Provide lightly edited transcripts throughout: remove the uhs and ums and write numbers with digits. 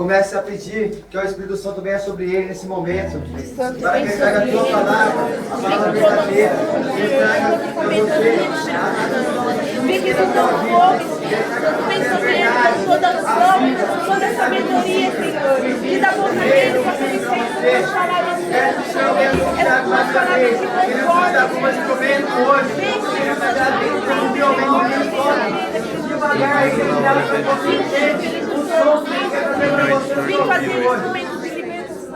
Comece a pedir que o Espírito Santo venha sobre ele nesse momento. Para que ele traga a tua palavra, a palavra verdadeira. Que ele traga para você fique com teu fogo, todo pensamento, toda unção, toda sabedoria, Senhor. Que da boca dele possa me ser falar de Deus. Essas palavras que transformam.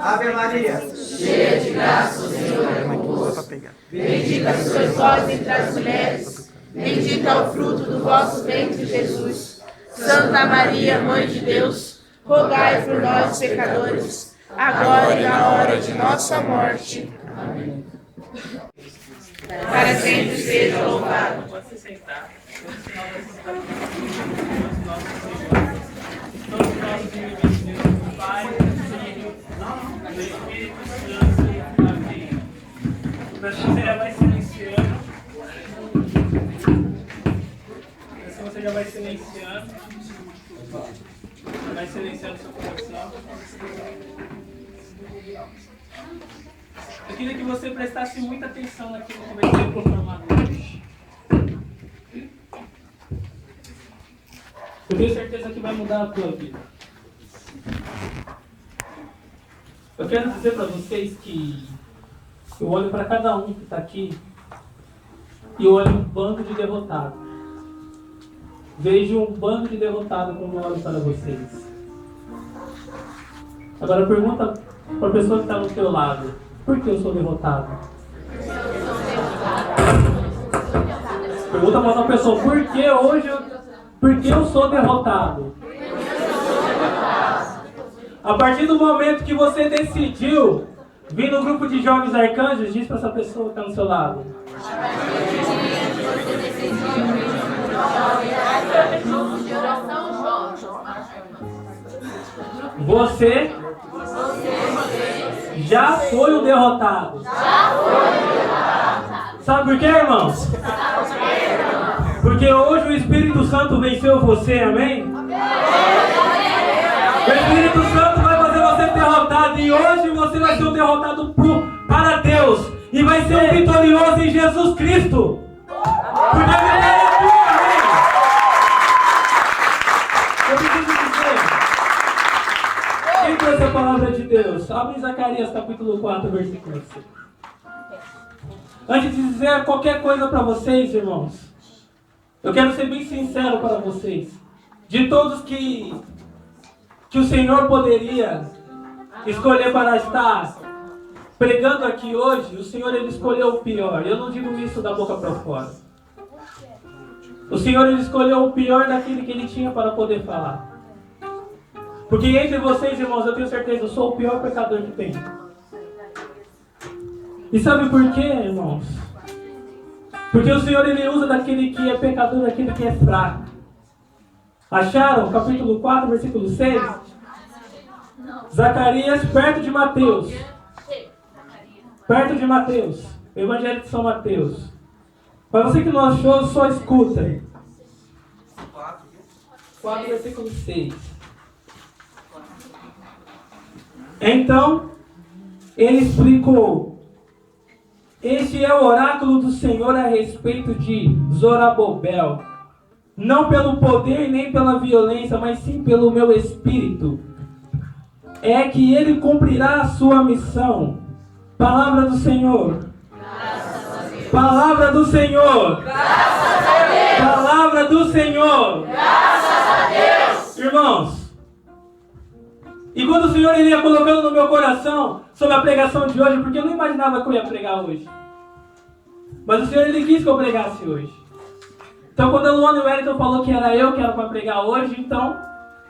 Ave Maria, cheia de graça, o Senhor é convosco. Bendita sois vós entre as mulheres, bendito é o fruto do vosso ventre, Jesus. Santa Maria, Mãe de Deus, rogai por nós, pecadores, agora e na hora de nossa morte. Amém. Para sempre seja louvado. Pode se sentar. Pai, Filho, do Espírito Santo. Amém. O pessoal já vai silenciando. Você já vai silenciando. Vai silenciando seu coração. Eu queria que você prestasse muita atenção naquilo que vai ser proclamado hoje. Eu tenho certeza que vai mudar a tua vida. Eu quero dizer para vocês que eu olho para cada um que está aqui e eu olho um bando de derrotados. Vejo um bando de derrotados quando eu olho para vocês. Agora pergunta para a pessoa que está do teu lado: por que eu sou derrotado? Pergunta para outra pessoa: por que hoje por que eu sou derrotado? A partir do momento que você decidiu vir no grupo de jovens arcanjos, diz para essa pessoa que está no seu lado: você já foi o derrotado. Sabe por quê, irmãos? Porque hoje o Espírito Santo venceu você, amém? O Espírito Santo vai fazer você derrotado e hoje você vai ser um derrotado para Deus e vai ser um vitorioso em Jesus Cristo. Porque a vitória é tua, amém? Eu preciso dizer, quem trouxe a palavra de Deus? Abre em Zacarias capítulo 4, versículo 5. Antes de dizer qualquer coisa para vocês, irmãos, eu quero ser bem sincero para vocês. De todos que o Senhor poderia escolher para estar pregando aqui hoje, o Senhor ele escolheu o pior. Eu não digo isso da boca para fora. O Senhor ele escolheu o pior daquele que ele tinha para poder falar. Porque entre vocês, irmãos, eu tenho certeza, eu sou o pior pecador que tem. E sabe por quê, irmãos? Porque o Senhor ele usa daquele que é pecador, daquele que é fraco. Acharam? Capítulo 4, versículo 6. Zacarias, perto de Mateus. Perto de Mateus. Evangelho de São Mateus. Para você que não achou, só escuta. 4, versículo 6. Então, ele explicou: este é o oráculo do Senhor a respeito de Zorobabel. Não pelo poder nem pela violência, mas sim pelo meu espírito. É que ele cumprirá a sua missão. Palavra do Senhor. Palavra do Senhor. Graças a Deus. Palavra do Senhor. Graças a Deus. Irmãos, e quando o Senhor ia colocando no meu coração sobre a pregação de hoje, porque eu não imaginava que eu ia pregar hoje, mas o Senhor ele quis que eu pregasse hoje. Então quando a Luana e o Wellington falou que era eu que era para pregar hoje, então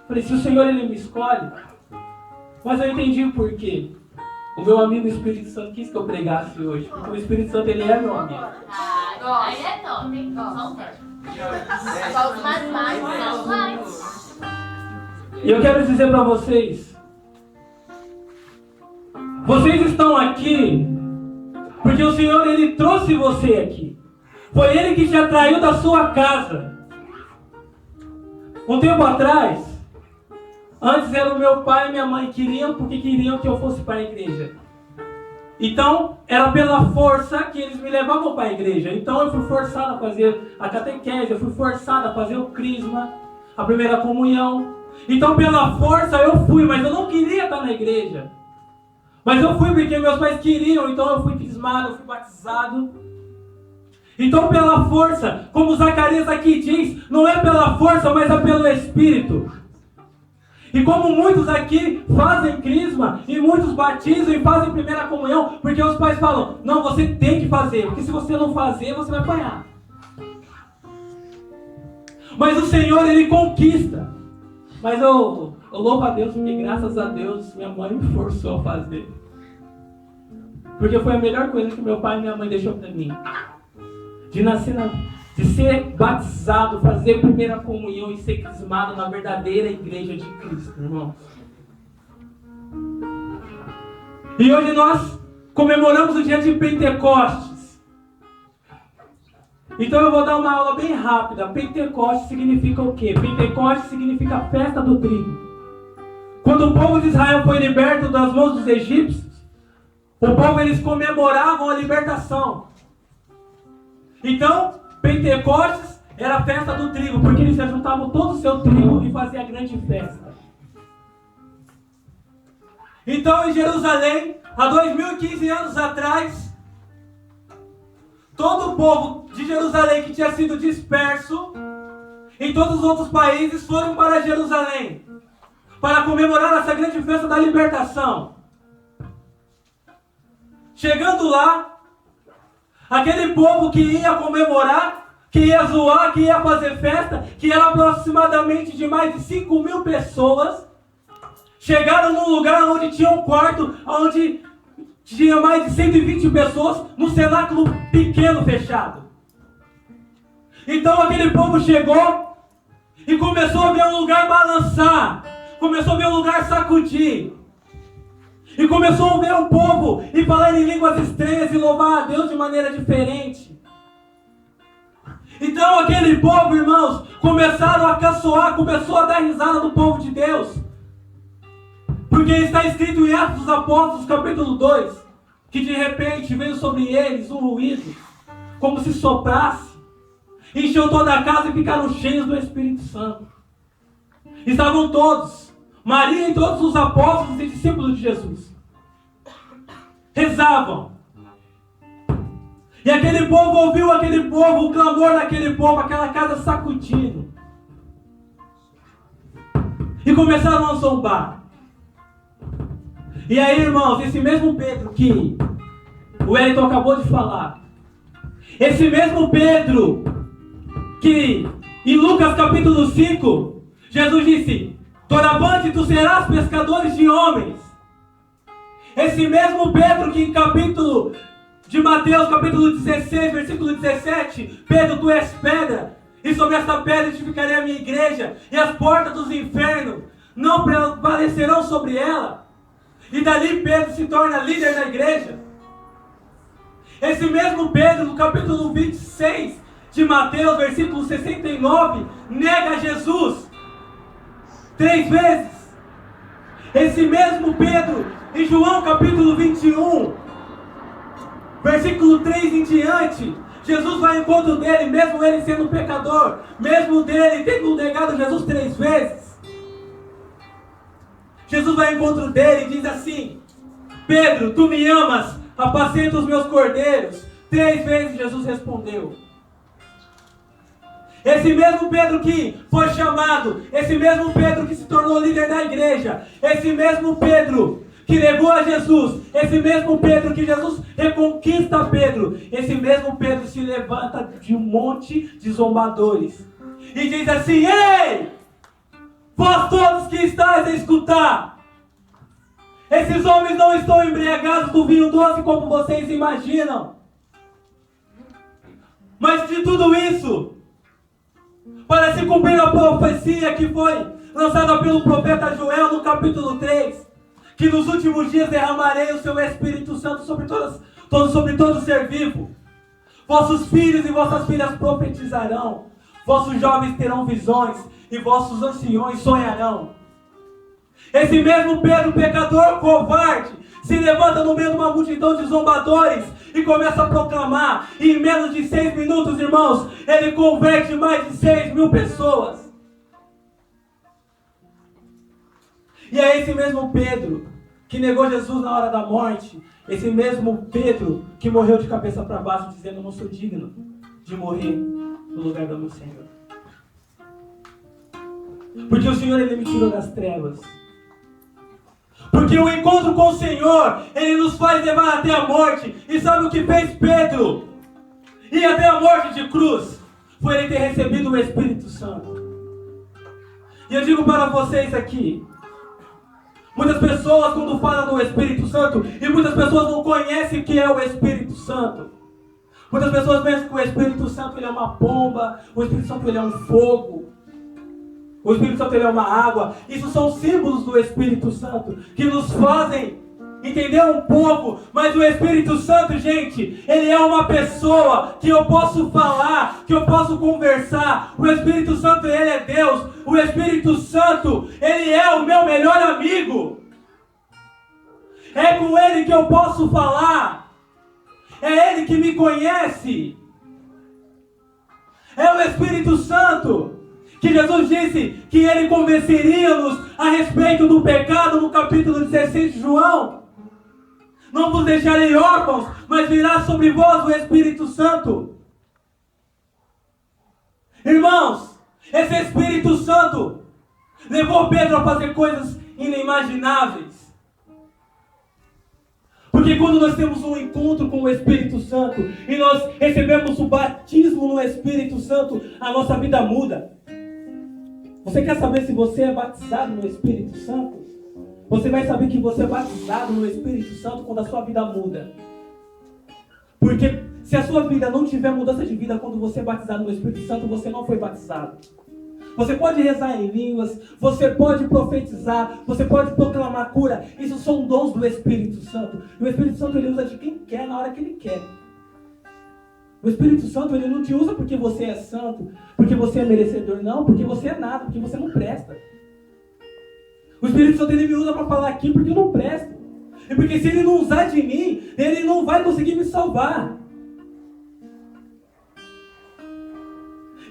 falei, se o Senhor ele me escolhe, mas eu entendi o porquê. O meu amigo Espírito Santo quis que eu pregasse hoje, porque o Espírito Santo ele é meu amigo. Aí é top, hein? Só os mais. E eu quero dizer para vocês, vocês estão aqui porque o Senhor ele trouxe você aqui. Foi Ele que te atraiu da sua casa. Um tempo atrás, Antes era o meu pai e minha mãe queriam porque queriam que eu fosse para a igreja. Então, era pela força que eles me levavam para a igreja. Então, eu fui forçado a fazer a catequese, eu fui forçado a fazer o crisma, a primeira comunhão. Então, pela força eu fui, mas eu não queria estar na igreja. Mas eu fui porque meus pais queriam, então eu fui crismado, eu fui batizado. Então, pela força, como Zacarias aqui diz, não é pela força, mas é pelo Espírito. E como muitos aqui fazem crisma, e muitos batizam e fazem primeira comunhão, porque os pais falam, não, você tem que fazer, porque se você não fazer, você vai apanhar. Mas o Senhor, Ele conquista. Mas eu louvo a Deus, porque graças a Deus, minha mãe me forçou a fazer. Porque foi a melhor coisa que meu pai e minha mãe deixou para mim. De nascer de ser batizado, fazer primeira comunhão e ser crismado na verdadeira igreja de Cristo, irmãos. E hoje nós comemoramos o dia de Pentecostes. Então eu vou dar uma aula bem rápida. Pentecostes significa o quê? Pentecostes significa a festa do trigo. Quando o povo de Israel foi liberto das mãos dos egípcios, o povo, eles comemoravam a libertação. Então, Pentecostes era a festa do trigo, porque eles se juntavam todo o seu trigo e faziam a grande festa. Então, em Jerusalém, há 2015 anos atrás, todo o povo de Jerusalém que tinha sido disperso em todos os outros países foram para Jerusalém para comemorar essa grande festa da libertação. Chegando lá, aquele povo que ia comemorar, que ia zoar, que ia fazer festa, que era aproximadamente de mais de 5.000 pessoas, chegaram num lugar onde tinha um quarto, onde tinha mais de 120 pessoas, num cenáculo pequeno fechado. Então aquele povo chegou e começou a ver o lugar balançar, começou a ver o lugar sacudir. E começou a ver um povo e falar em línguas estranhas e louvar a Deus de maneira diferente. Então aquele povo, irmãos, começaram a caçoar, começou a dar risada do povo de Deus. Porque está escrito em Atos dos Apóstolos, capítulo 2, que de repente veio sobre eles um ruído, como se soprasse, encheu toda a casa e ficaram cheios do Espírito Santo. Estavam todos, Maria e todos os apóstolos e discípulos de Jesus, rezavam. E aquele povo ouviu o clamor daquele povo, aquela casa sacudindo. E começaram a zombar. E aí, irmãos, esse mesmo Pedro que o Wellington acabou de falar, esse mesmo Pedro que em Lucas capítulo 5, Jesus disse, doravante tu serás pescadores de homens. Esse mesmo Pedro que em capítulo de Mateus, capítulo 16, versículo 17, Pedro, tu és pedra, e sobre esta pedra edificarei a minha igreja, e as portas dos infernos não prevalecerão sobre ela. E dali Pedro se torna líder da igreja. Esse mesmo Pedro, no capítulo 26 de Mateus, versículo 69, nega Jesus 3 vezes. Esse mesmo Pedro, em João capítulo 21, versículo 3 em diante, Jesus vai ao encontro dele, mesmo ele sendo pecador, mesmo dele tendo negado Jesus 3 vezes. Jesus vai ao encontro dele e diz assim, Pedro, tu me amas, apacenta os meus cordeiros. 3 vezes Jesus respondeu. Esse mesmo Pedro que foi chamado, esse mesmo Pedro que se tornou líder da igreja, esse mesmo Pedro que negou a Jesus, esse mesmo Pedro que Jesus reconquista Pedro, esse mesmo Pedro se levanta de um monte de zombadores e diz assim, ei, vós todos que estáis a escutar, esses homens não estão embriagados do vinho doce como vocês imaginam, mas de tudo isso, para se cumprir a profecia que foi lançada pelo profeta Joel no capítulo 3, que nos últimos dias derramarei o seu Espírito Santo sobre todo ser vivo. Vossos filhos e vossas filhas profetizarão, vossos jovens terão visões e vossos anciões sonharão. Esse mesmo Pedro, pecador, covarde, se levanta no meio de uma multidão de zombadores e começa a proclamar. E em menos de 6 minutos, irmãos, ele converte mais de 6.000 pessoas. E é esse mesmo Pedro que negou Jesus na hora da morte. Esse mesmo Pedro que morreu de cabeça para baixo, dizendo: eu não sou digno de morrer no lugar do meu Senhor. Porque o Senhor, Ele me tirou das trevas. Porque o encontro com o Senhor, Ele nos faz levar até a morte. E sabe o que fez Pedro? Ir até a morte de cruz. Foi ele ter recebido o Espírito Santo. E eu digo para vocês aqui, muitas pessoas quando falam do Espírito Santo, e muitas pessoas não conhecem o que é o Espírito Santo. Muitas pessoas pensam que o Espírito Santo ele é uma bomba, o Espírito Santo ele é um fogo, o Espírito Santo ele é uma água. Isso são símbolos do Espírito Santo, que nos fazem entender um pouco. Mas o Espírito Santo, gente, ele é uma pessoa que eu posso falar, que eu posso conversar. O Espírito Santo, ele é Deus. O Espírito Santo, ele é o meu melhor amigo. É com ele que eu posso falar. É ele que me conhece. É o Espírito Santo que Jesus disse que ele convenceria-nos a respeito do pecado no capítulo 16 de João. Não vos deixarei órfãos, mas virá sobre vós o Espírito Santo. Irmãos, esse Espírito Santo levou Pedro a fazer coisas inimagináveis. Porque quando nós temos um encontro com o Espírito Santo e nós recebemos o batismo no Espírito Santo, a nossa vida muda. Você quer saber se você é batizado no Espírito Santo? Você vai saber que você é batizado no Espírito Santo quando a sua vida muda. Porque se a sua vida não tiver mudança de vida quando você é batizado no Espírito Santo, você não foi batizado. Você pode rezar em línguas, você pode profetizar, você pode proclamar cura. Isso são dons do Espírito Santo. E o Espírito Santo ele usa de quem quer, na hora que ele quer. O Espírito Santo ele não te usa porque você é santo, porque você é merecedor, não, porque você é nada, porque você não presta. O Espírito Santo ele me usa para falar aqui porque eu não presto. E porque se ele não usar de mim, ele não vai conseguir me salvar.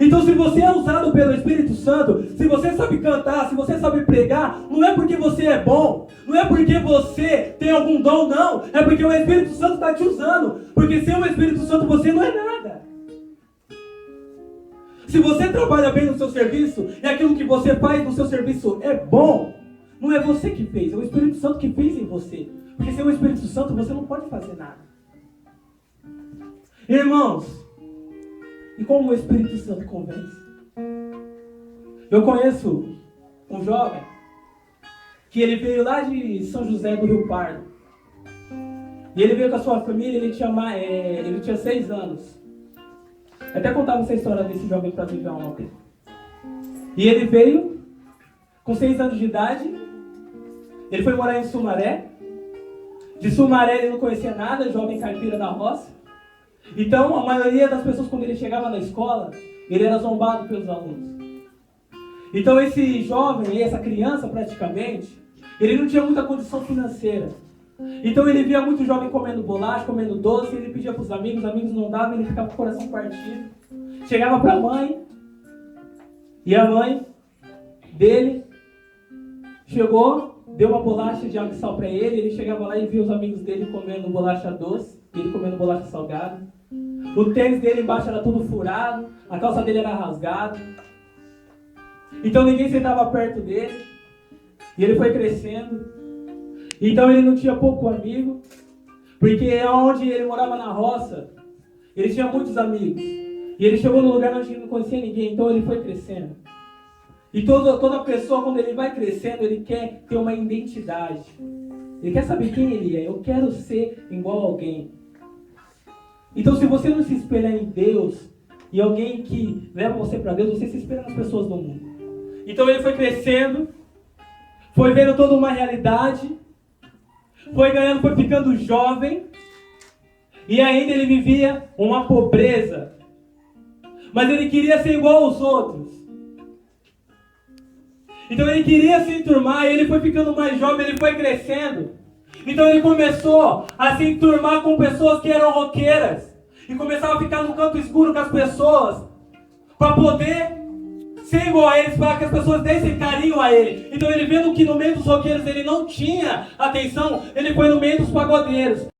Então se você é usado pelo Espírito Santo, se você sabe cantar, se você sabe pregar, não é porque você é bom, não é porque você tem algum dom, não. É porque o Espírito Santo está te usando. Porque sem o Espírito Santo você não é nada. Se você trabalha bem no seu serviço, e aquilo que você faz no seu serviço é bom, não é você que fez, é o Espírito Santo que fez em você. Porque sem o Espírito Santo você não pode fazer nada. Irmãos, e como o Espírito Santo convence? Eu conheço um jovem que ele veio lá de São José do Rio Pardo. E ele veio com a sua família, ele tinha 6 anos. Até contava essa história desse jovem para viver ontem. E ele veio com 6 anos de idade. Ele foi morar em Sumaré. De Sumaré ele não conhecia nada, jovem caipira da roça. Então, a maioria das pessoas, quando ele chegava na escola, ele era zombado pelos alunos. Então, esse jovem, essa criança praticamente, ele não tinha muita condição financeira. Então, ele via muito jovem comendo bolacha, comendo doce, ele pedia para os amigos não davam, ele ficava com o coração partido. Chegava para a mãe, e a mãe dele chegou, deu uma bolacha de água e sal para ele, ele chegava lá e via os amigos dele comendo bolacha doce, ele comendo bolacha salgada. O tênis dele embaixo era tudo furado, a calça dele era rasgada. Então ninguém sentava perto dele. E ele foi crescendo. Então ele não tinha pouco amigo, porque onde ele morava na roça, ele tinha muitos amigos. E ele chegou num lugar onde ele não conhecia ninguém, então ele foi crescendo. E toda pessoa, quando ele vai crescendo, ele quer ter uma identidade. Ele quer saber quem ele é. Eu quero ser igual a alguém. Então, se você não se espelhar em Deus e alguém que leva você para Deus, você se espelha nas pessoas do mundo. Então, ele foi crescendo, foi vendo toda uma realidade, foi ganhando, foi ficando jovem, e ainda ele vivia uma pobreza. Mas ele queria ser igual aos outros. Então ele queria se enturmar, ele foi ficando mais jovem, ele foi crescendo. Então ele começou a se enturmar com pessoas que eram roqueiras. E começava a ficar no canto escuro com as pessoas, para poder ser igual a eles, para que as pessoas dessem carinho a ele. Então ele vendo que no meio dos roqueiros ele não tinha atenção, ele foi no meio dos pagodeiros.